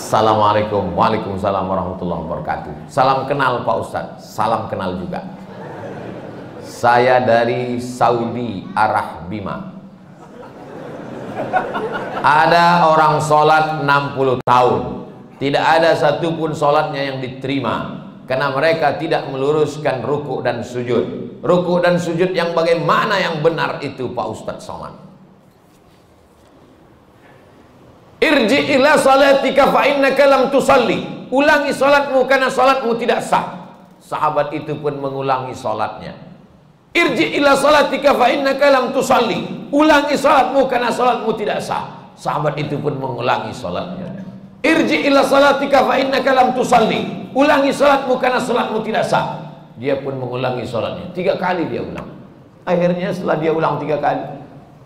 Assalamualaikum. Waalaikumsalam warahmatullahi wabarakatuh. Salam kenal Pak Ustadz. Salam kenal juga. Saya dari Saudi Arah Bima. Ada orang sholat 60 tahun, tidak ada satupun sholatnya yang diterima karena mereka tidak meluruskan ruku dan sujud. Ruku dan sujud yang bagaimana yang benar itu Pak Ustadz Somad? Irji ila salatika fa innaka lam tusalli. Ulangi salatmu karena salatmu tidak sah. Sahabat itu pun mengulangi salatnya. Irji ila salatika fa innaka lam tusalli. Ulangi salatmu karena salatmu tidak sah. Sahabat itu pun mengulangi salatnya. Irji ila salatika fa innaka lam tusalli. Ulangi salatmu karena salatmu tidak sah. Dia pun mengulangi salatnya. 3 kali dia ulang. Akhirnya setelah dia ulang 3 kali,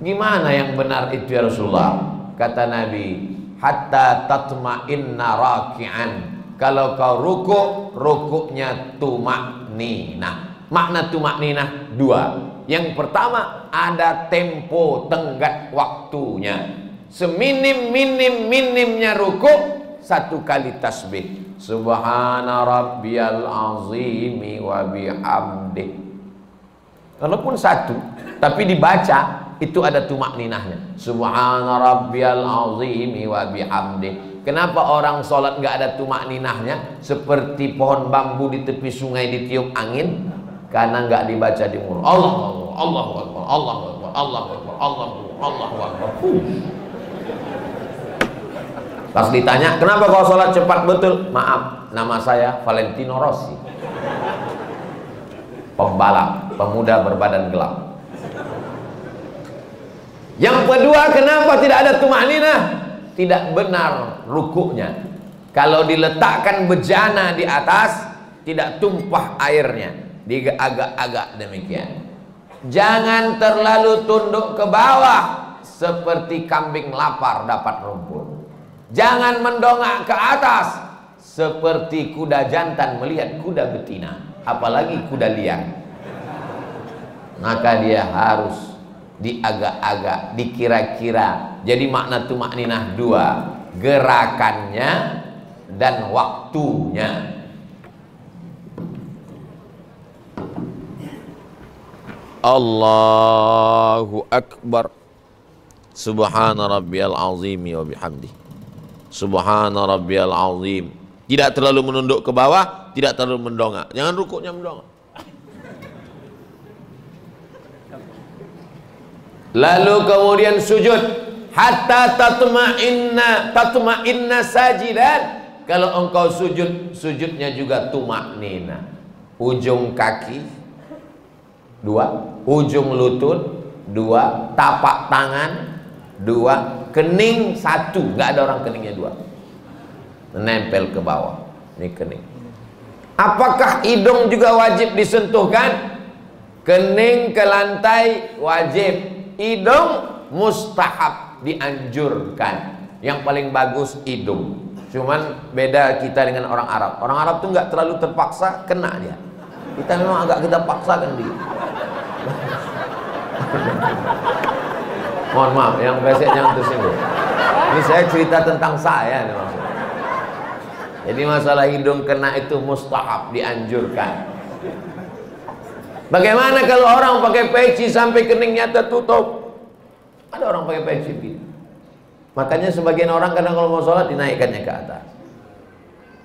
gimana yang benar itu ya Rasulullah? Kata Nabi, hatta tatma'inna raki'an. Kalau kau ruku, rukuknya tumakninah. Makna tumakninah 2. Yang pertama, ada tempo tenggat waktunya. Seminim-minimnya ruku, 1 kali tasbih. Subhana rabbiyal azimi wa bihamdih. Walaupun 1, tapi dibaca itu ada tumakninahnya. Subhana rabbiyal azimi wa bihamdih. Kenapa orang sholat nggak ada tumakninahnya? Seperti pohon bambu di tepi sungai ditiup angin, karena nggak dibaca di mulut. Allahu Akbar, Allahu Akbar, Allahu Akbar, Allahu Akbar, Allahu Akbar. Pas ditanya, kenapa kau sholat cepat betul? Maaf, nama saya Valentino Rossi, pembalap, pemuda berbadan gelap. Yang kedua, kenapa tidak ada tumakninah? Tidak benar rukuknya. Kalau diletakkan bejana di atas, tidak tumpah airnya. Diagak-agak demikian. Jangan terlalu tunduk ke bawah seperti kambing lapar dapat rumput. Jangan mendongak ke atas seperti kuda jantan melihat kuda betina, apalagi kuda liar. Maka dia harus diagak-agak, dikira-kira. Jadi makna tumakninah 2, gerakannya dan waktunya. Allahu Akbar. Subhana rabbiyal azimi wa bihamdi. Subhana rabbiyal azim. Tidak terlalu menunduk ke bawah, tidak terlalu mendongak. Jangan rukuknya mendongak. Lalu kemudian sujud, hatta tatma'inna sajidan. Kalau engkau sujud, sujudnya juga tumaknina. Ujung kaki 2, ujung lutut 2, tapak tangan 2, kening 1. Nggak ada orang keningnya 2. Menempel ke bawah. Ini kening. Apakah hidung juga wajib disentuhkan? Kening ke lantai wajib. Hidung mustahab, dianjurkan. Yang paling bagus hidung. Cuman beda kita dengan orang Arab. Orang Arab tuh nggak terlalu terpaksa, kena dia. Kita memang agak kita paksakan dia. Mohon maaf, yang besek jangan tersinggung. Ini saya cerita tentang saya nih maksudnya. Jadi masalah hidung kena itu mustahab, dianjurkan. Bagaimana kalau orang pakai peci sampai keningnya tertutup? Ada orang pakai peci gitu. Makanya sebagian orang kadang kalau mau sholat dinaikkannya ke atas,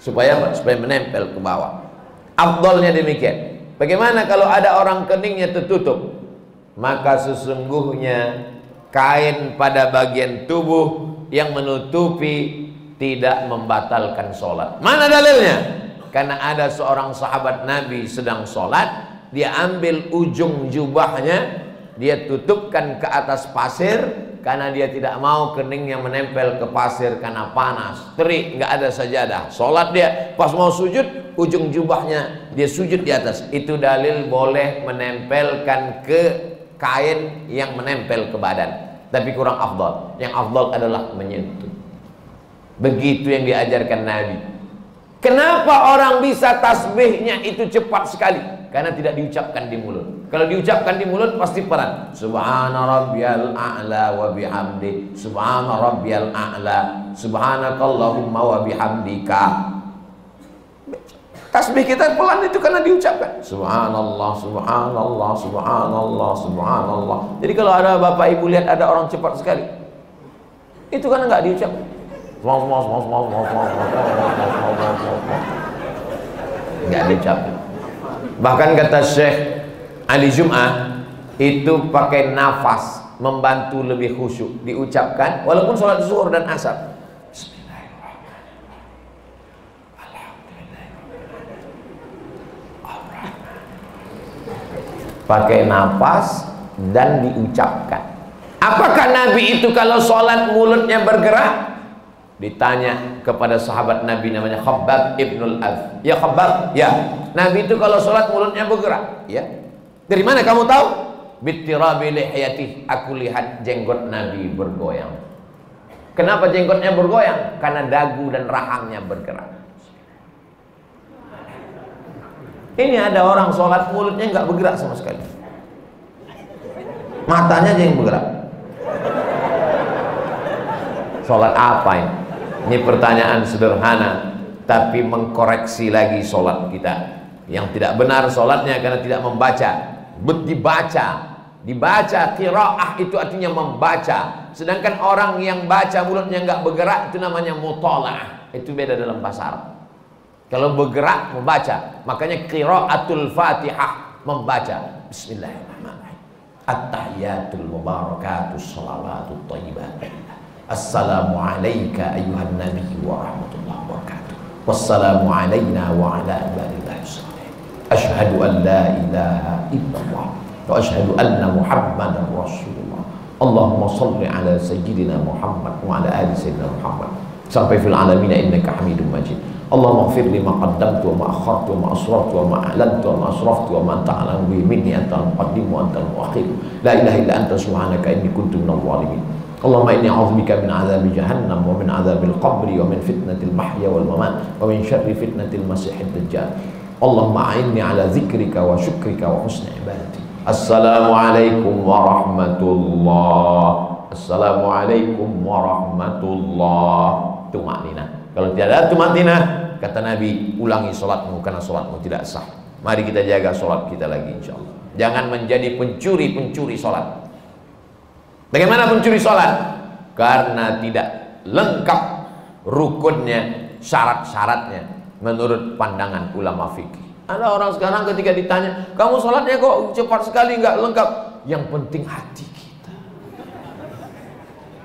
supaya menempel ke bawah. Afdalnya demikian. Bagaimana kalau ada orang keningnya tertutup? Maka sesungguhnya kain pada bagian tubuh yang menutupi tidak membatalkan sholat. Mana dalilnya? Karena ada seorang sahabat Nabi sedang sholat, dia ambil ujung jubahnya, dia tutupkan ke atas pasir, karena dia tidak mau keningnya menempel ke pasir karena panas, terik, nggak ada sajadah. Sholat dia, pas mau sujud, ujung jubahnya dia sujud di atas. Itu dalil boleh menempelkan ke kain yang menempel ke badan, tapi kurang afdal. Yang afdal adalah menyentuh. Begitu yang diajarkan Nabi. Kenapa orang bisa tasbihnya itu cepat sekali? Karena tidak diucapkan di mulut. Kalau diucapkan di mulut pasti pelan. Subhana rabbiyal a'la wa bihamdi. Subhana rabbiyal a'la. Subhanakallahumma wa bihamdika. Tasbih kita pelan itu karena diucapkan. Subhanallah, subhanallah, subhanallah, subhanallah. Jadi kalau ada bapak ibu lihat ada orang cepat sekali, itu karena nggak diucapkan. Nggak diucapkan. Bahkan kata Syekh Ali Jum'ah, itu pakai nafas membantu lebih khusyuk. Diucapkan walaupun sholat zuhur dan asar. Pakai nafas dan diucapkan. Apakah Nabi itu kalau sholat mulutnya bergerak? Ditanya kepada sahabat Nabi namanya Khabbab ibnul Arth. Ya Khabbab, ya. Nabi itu kalau sholat mulutnya bergerak. Ya. Dari mana kamu tahu? Bittirabi lihiyatih. Aku lihat jenggot Nabi bergoyang. Kenapa jenggotnya bergoyang? Karena dagu dan rahangnya bergerak. Ini ada orang sholat mulutnya nggak bergerak sama sekali, matanya aja yang bergerak. Sholat apa ini? Ini pertanyaan sederhana, tapi mengkoreksi lagi sholat kita. Yang tidak benar sholatnya karena tidak membaca. Dibaca qiraah itu artinya membaca. Sedangkan orang yang baca mulutnya nggak bergerak itu namanya mutalaah. Itu beda dalam bahasa Arab. Kalau bergerak membaca, makanya qiraatul Fatihah membaca. Bismillahirrahmanirrahim. At-tahiyatul mubarakatus shalawatut thayyibat. Assalamu alayka ayyuhan nabiy wa rahmatullahi wa barakatuh. Wassalamu alayna wa ala ibadillahi sholihin. Asyhadu an la ilaha illallah wa asyhadu anna Muhammadar Rasulullah. Allahumma shalli ala sayyidina Muhammad wa ala ali sayyidina Muhammad. Sampai fil alamin innaka Hamidum Majid. Allahumma ighfir li ma qaddamtu wa ma akhartu wa ma asraftu wa ma a'lantu wa ma asraftu wa ma anta a'lamu bihi minni antal muqaddim wa antal muakhir. La ilaha illa anta subhanaka inni kuntu minadh dhalimin. Allahumma inni a'udzubika min 'adzabi jahannam wa min 'adzabil qabri wa min fitnatil mahya wal mamat wa min syarri fitnatil masiihid dajjal. Allahumma a'inni 'ala dzikrika wa syukrika wa husni ibadati. Assalamualaikum warahmatullahi. Assalamualaikum warahmatullahi. Tumanina. Kalau tidak ada tumanina, kata Nabi, ulangi sholatmu karena sholatmu tidak sah. Mari kita jaga sholat kita lagi insyaallah. Jangan menjadi pencuri-pencuri sholat. Bagaimana pencuri sholat? Karena tidak lengkap rukunnya, syarat-syaratnya menurut pandangan ulama fikih. Ada orang sekarang ketika ditanya, kamu sholatnya kok cepat sekali, nggak lengkap. Yang penting hati kita.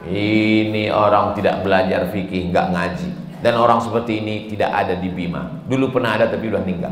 Ini orang tidak belajar fikih, nggak ngaji. Dan orang seperti ini tidak ada di Bima. Dulu pernah ada tapi udah meninggal.